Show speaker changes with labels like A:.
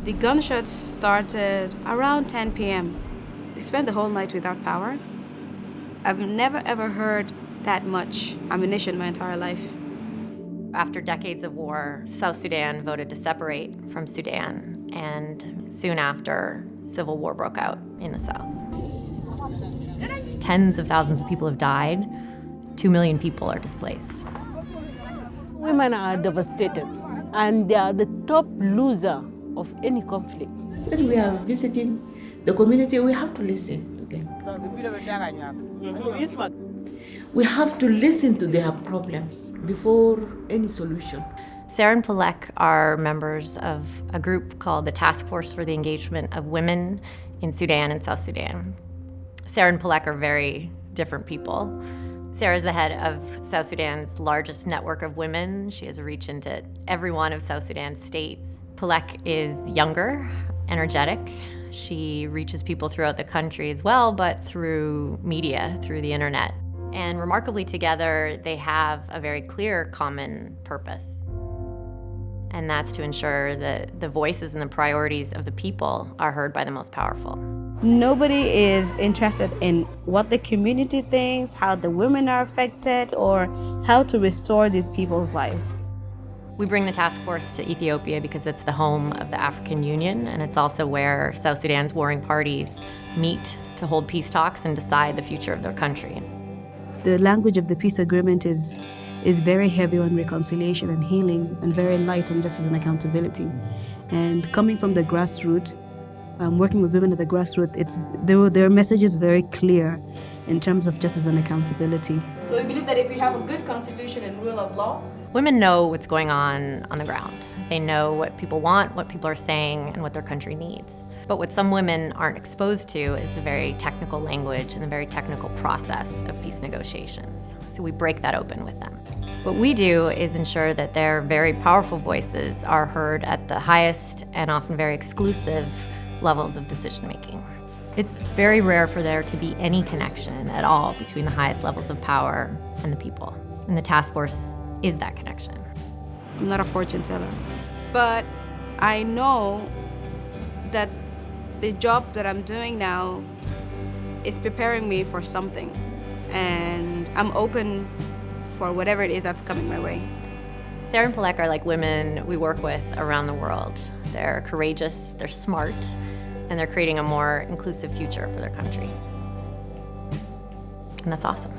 A: The gunshots started around 10 p.m. We spent the whole night without power. I've never ever heard that much ammunition my entire life.
B: After decades of war, South Sudan voted to separate from Sudan, and soon after, civil war broke out in the south. Tens of thousands of people have died. 2 million people are displaced.
C: Women are devastated, and they are the top loser of any conflict.
D: When we are visiting the community, we have to listen to them. We have to listen to their problems before any solution.
B: Sarah and Palek are members of a group called the Task Force for the Engagement of Women in Sudan and South Sudan. Sarah and Palek are very different people. Sarah is the head of South Sudan's largest network of women. She has a reach into every one of South Sudan's states. Palek is younger, energetic. She reaches people throughout the country as well, but through media, through the internet. And remarkably together, they have a very clear common purpose. And that's to ensure that the voices and the priorities of the people are heard by the most powerful.
A: Nobody is interested in what the community thinks, how the women are affected, or how to restore these people's lives.
B: We bring the task force to Ethiopia because it's the home of the African Union, and it's also where South Sudan's warring parties meet to hold peace talks and decide the future of their country.
A: The language of the peace agreement is very heavy on reconciliation and healing and very light on justice and accountability. And coming from the grassroots, working with women at the grassroots, their message is very clear in terms of justice and accountability. So we believe that if we have a good constitution and rule of law,
B: women know what's going on the ground. They know what people want, what people are saying, and what their country needs. But what some women aren't exposed to is the very technical language and the very technical process of peace negotiations. So we break that open with them. What we do is ensure that their very powerful voices are heard at the highest and often very exclusive levels of decision-making. It's very rare for there to be any connection at all between the highest levels of power and the people. And the task force is that connection.
A: I'm not a fortune teller, but I know that the job that I'm doing now is preparing me for something, and I'm open for whatever it is that's coming my way.
B: Sarah and Palek are like women we work with around the world. They're courageous, they're smart, and they're creating a more inclusive future for their country. And that's awesome.